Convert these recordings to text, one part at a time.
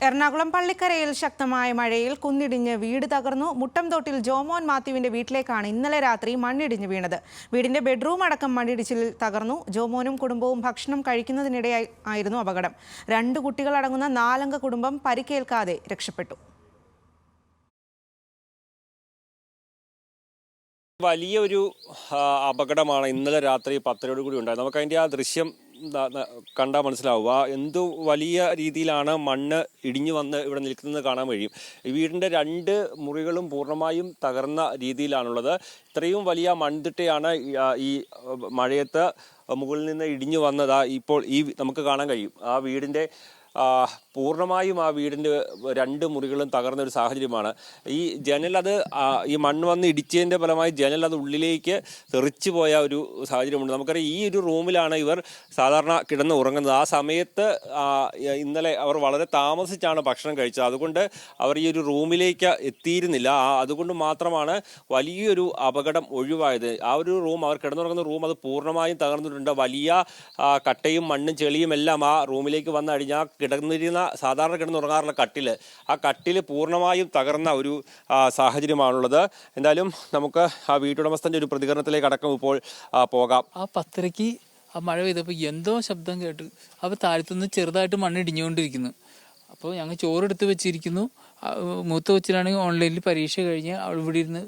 എറണാകുളം പള്ളിക്കരയിൽ ശക്തമായ മഴയിൽ കുന്നിടിഞ്ഞ് വീട് തകർന്നു. മുട്ടംതോട്ടിൽ ജോമോൻ മാത്യുവിന്റെ വീട്ടിലേക്കാണ് ഇന്നലെ രാത്രി മണ്ണിടിഞ്ഞ് വീണത്. വീടിന്റെ ബെഡ്റൂം അടക്കം മണ്ണിടിച്ചിലിൽ തകർന്നു. ജോമോനും കുടുംബവും ഭക്ഷണം കഴിക്കുന്നതിനിടെയായിരുന്നു അപകടം. 2 കുട്ടികളടങ്ങുന്ന 4-അംഗ കുടുംബം പരിക്കേൽക്കാതെ രക്ഷപ്പെട്ടു. വലിയൊരു അപകടമാണ് ഇന്നലെ രാത്രി 10 കൂടി ഉണ്ടായത്. നമുക്കതിൻ്റെ ആ ദൃശ്യം കണ്ടാൽ മനസ്സിലാവുക എന്തു വലിയ രീതിയിലാണ് മണ്ണ് ഇടിഞ്ഞു വന്ന് ഇവിടെ നിൽക്കുന്നത് കാണാൻ കഴിയും. ഈ വീടിൻ്റെ 2 മുറികളും പൂർണ്ണമായും തകർന്ന രീതിയിലാണുള്ളത്. ഇത്രയും വലിയ മൺതിട്ടയാണ് ഈ മഴയത്ത് മുകളിൽ നിന്ന് ഇടിഞ്ഞു വന്നത്. ഇപ്പോൾ നമുക്ക് കാണാൻ കഴിയും ആ വീടിൻ്റെ പൂർണ്ണമായും ആ വീടിൻ്റെ 2 മുറികളും തകർന്നൊരു സാഹചര്യമാണ്. ഈ ജനൽ ഈ മണ്ണ് വന്ന് ഇടിച്ചതിൻ്റെ ഫലമായി ജനൽ ഉള്ളിലേക്ക് തെറിച്ചു പോയ ഒരു സാഹചര്യമുണ്ട്. നമുക്കറിയാം ഈ ഒരു റൂമിലാണ് ഇവർ സാധാരണ കിടന്ന് ഉറങ്ങുന്നത്. ആ സമയത്ത് ഇന്നലെ അവർ വളരെ താമസിച്ചാണ് ഭക്ഷണം കഴിച്ചത്. അതുകൊണ്ട് അവർ ഈ ഒരു റൂമിലേക്ക് എത്തിയിരുന്നില്ല. അതുകൊണ്ട് മാത്രമാണ് വലിയൊരു അപകടം ഒഴിവായത്. ആ ഒരു റൂം, അവർ കിടന്നുറങ്ങുന്ന റൂം, അത് പൂർണ്ണമായും തകർന്നിട്ടുണ്ട്. വലിയ കട്ടയും മണ്ണും ചെളിയും എല്ലാം ആ റൂമിലേക്ക് വന്ന് അടിഞ്ഞാൽ സാധാരണ കിടന്നുറങ്ങാറുള്ള ആ കട്ടില് പൂർണ്ണമായും തകർന്ന ഒരു സാഹചര്യമാണുള്ളത്. എന്തായാലും നമുക്ക് ആ വീട്ടുടമസ്ഥന്റെ ഒരു പ്രതികരണത്തിലേക്ക് അടക്കം ഇപ്പോൾ പോകാം. ആ 10:30 ആ മഴ പെയ്തപ്പോൾ എന്തോ ശബ്ദം കേട്ട് അപ്പോൾ താഴത്തുനിന്ന് ചെറുതായിട്ട് മണ്ണ് ഇടിഞ്ഞുകൊണ്ടിരിക്കുന്നു. അപ്പോൾ ഞങ്ങൾ ചോറെടുത്ത് വെച്ചിരിക്കുന്നു. മൂത്ത കൊച്ചിനാണെങ്കിൽ ഓൺലൈനിൽ പരീക്ഷ കഴിഞ്ഞ് അവൾ ഇവിടെ ഇരുന്ന്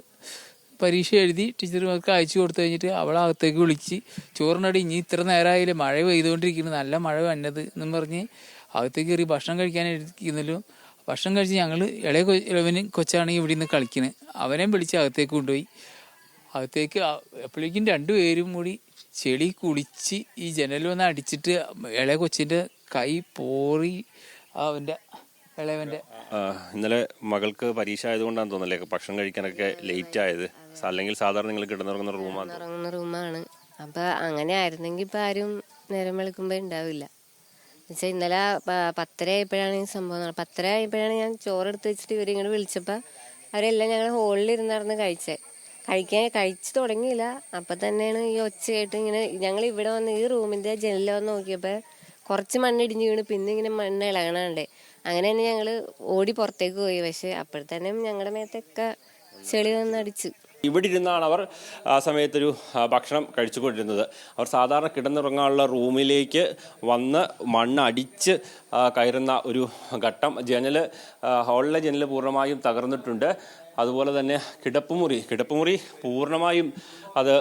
പരീക്ഷ എഴുതി ടീച്ചർമാർക്ക് അയച്ചു കൊടുത്തു കഴിഞ്ഞിട്ട് അവളെ അകത്തേക്ക് വിളിച്ച് ചോറിനടി ഇനി ഇത്ര നേരമായില്ലേ മഴ പെയ്തുകൊണ്ടിരിക്കുന്നു, നല്ല മഴ വന്നത് എന്നും പറഞ്ഞ് അകത്തേക്ക് കയറി ഭക്ഷണം കഴിക്കാനിരിക്കുന്നല്ലോ. ഭക്ഷണം കഴിച്ച് ഞങ്ങൾ ഇളവന് കൊച്ചാണെങ്കിൽ ഇവിടെ നിന്ന് കളിക്കുന്നത്. അവനെയും വിളിച്ച് അകത്തേക്ക് കൊണ്ടുപോയി. അകത്തേക്ക് എപ്പോഴേക്കും 2 പേരും കൂടി ചെളി കുളിച്ച് ഈ ജനൽ വന്ന് അടിച്ചിട്ട് ഇളയ കൊച്ചിൻ്റെ കൈ പോറി അവൻ്റെ ഇളയവൻ്റെ. ഇന്നലെ മകൾക്ക് പരീക്ഷ ആയതുകൊണ്ടാണ് തോന്നല്ലേ ഭക്ഷണം കഴിക്കാനൊക്കെ ലേറ്റ് ആയത്. അല്ലെങ്കിൽ സാധാരണ നിങ്ങൾ കിടന്നുറങ്ങുന്ന റൂമാണ്. അപ്പം അങ്ങനെ ആയിരുന്നെങ്കിൽ ഇപ്പം ആരും നേരം വെളുക്കുമ്പോൾ ഉണ്ടാവില്ല. എന്നുവെച്ചാൽ ഇന്നലെ 10:30 ആയപ്പോഴാണ് ഈ സംഭവം. 10:30 ആയപ്പോഴാണ് ഞാൻ ചോറെടുത്ത് വെച്ചിട്ട് ഇവരിങ്ങനെ വിളിച്ചപ്പോൾ അവരെല്ലാം ഞങ്ങൾ ഹോളിൽ ഇരുന്നായിരുന്നു കഴിച്ചു തുടങ്ങിയില്ല. അപ്പം തന്നെയാണ് ഈ ഒച്ചയായിട്ട് ഇങ്ങനെ ഞങ്ങൾ ഇവിടെ വന്ന് ഈ റൂമിൻ്റെ ജനലിൽ വന്ന് നോക്കിയപ്പോൾ കുറച്ച് മണ്ണ് ഇടിഞ്ഞു വീണ്, പിന്നെ ഇങ്ങനെ മണ്ണ് ഇളകണുണ്ട്. അങ്ങനെ തന്നെ ഞങ്ങൾ ഓടി പുറത്തേക്ക് പോയി. പക്ഷെ അപ്പോഴത്തേനും ഞങ്ങളുടെ മേത്തൊക്കെ ചെളി വന്നടിച്ച്. ഇവിടെ ഇരുന്നാണ് അവർ ആ സമയത്തൊരു ഭക്ഷണം കഴിച്ചുകൊണ്ടിരുന്നത്. അവർ സാധാരണ കിടന്നുറങ്ങാനുള്ള റൂമിലേക്ക് വന്ന് മണ്ണ് അടിച്ച് കയറുന്ന ഒരു ഘട്ടം. ഹാളിലെ ജനൽ പൂർണ്ണമായും തകർന്നിട്ടുണ്ട്. അതുപോലെ തന്നെ കിടപ്പുമുറി പൂർണ്ണമായും അത്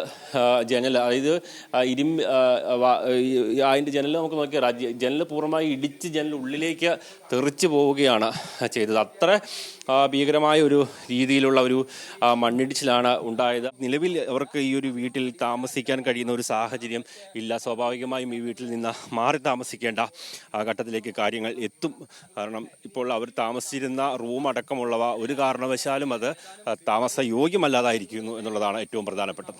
ജനൽ, അതായത് അതിൻ്റെ ജനൽ നമുക്ക് നോക്കിയാൽ ജനൽ പൂർണ്ണമായി ഇടിച്ച് ജനൽ ഉള്ളിലേക്ക് തെറിച്ച് പോവുകയാണ് ചെയ്തത്. അത്ര ഭീകരമായ ഒരു രീതിയിലുള്ള ഒരു മണ്ണിടിച്ചിലാണ് ഉണ്ടായത്. നിലവിൽ അവർക്ക് ഈ ഒരു വീട്ടിൽ താമസിക്കാൻ കഴിയുന്ന ഒരു സാഹചര്യം ഇല്ല. സ്വാഭാവികമായും ഈ വീട്ടിൽ നിന്ന് മാറി താമസിക്കേണ്ട ഘട്ടത്തിലേക്ക് കാര്യങ്ങൾ എത്തും. കാരണം ഇപ്പോൾ അവർ താമസിച്ചിരുന്ന റൂം അടക്കമുള്ളവ ഒരു കാരണവശാലും അത് താമസ യോഗ്യമല്ലാതായിരിക്കുന്നു എന്നുള്ളതാണ് ഏറ്റവും പ്രധാനപ്പെട്ടത്.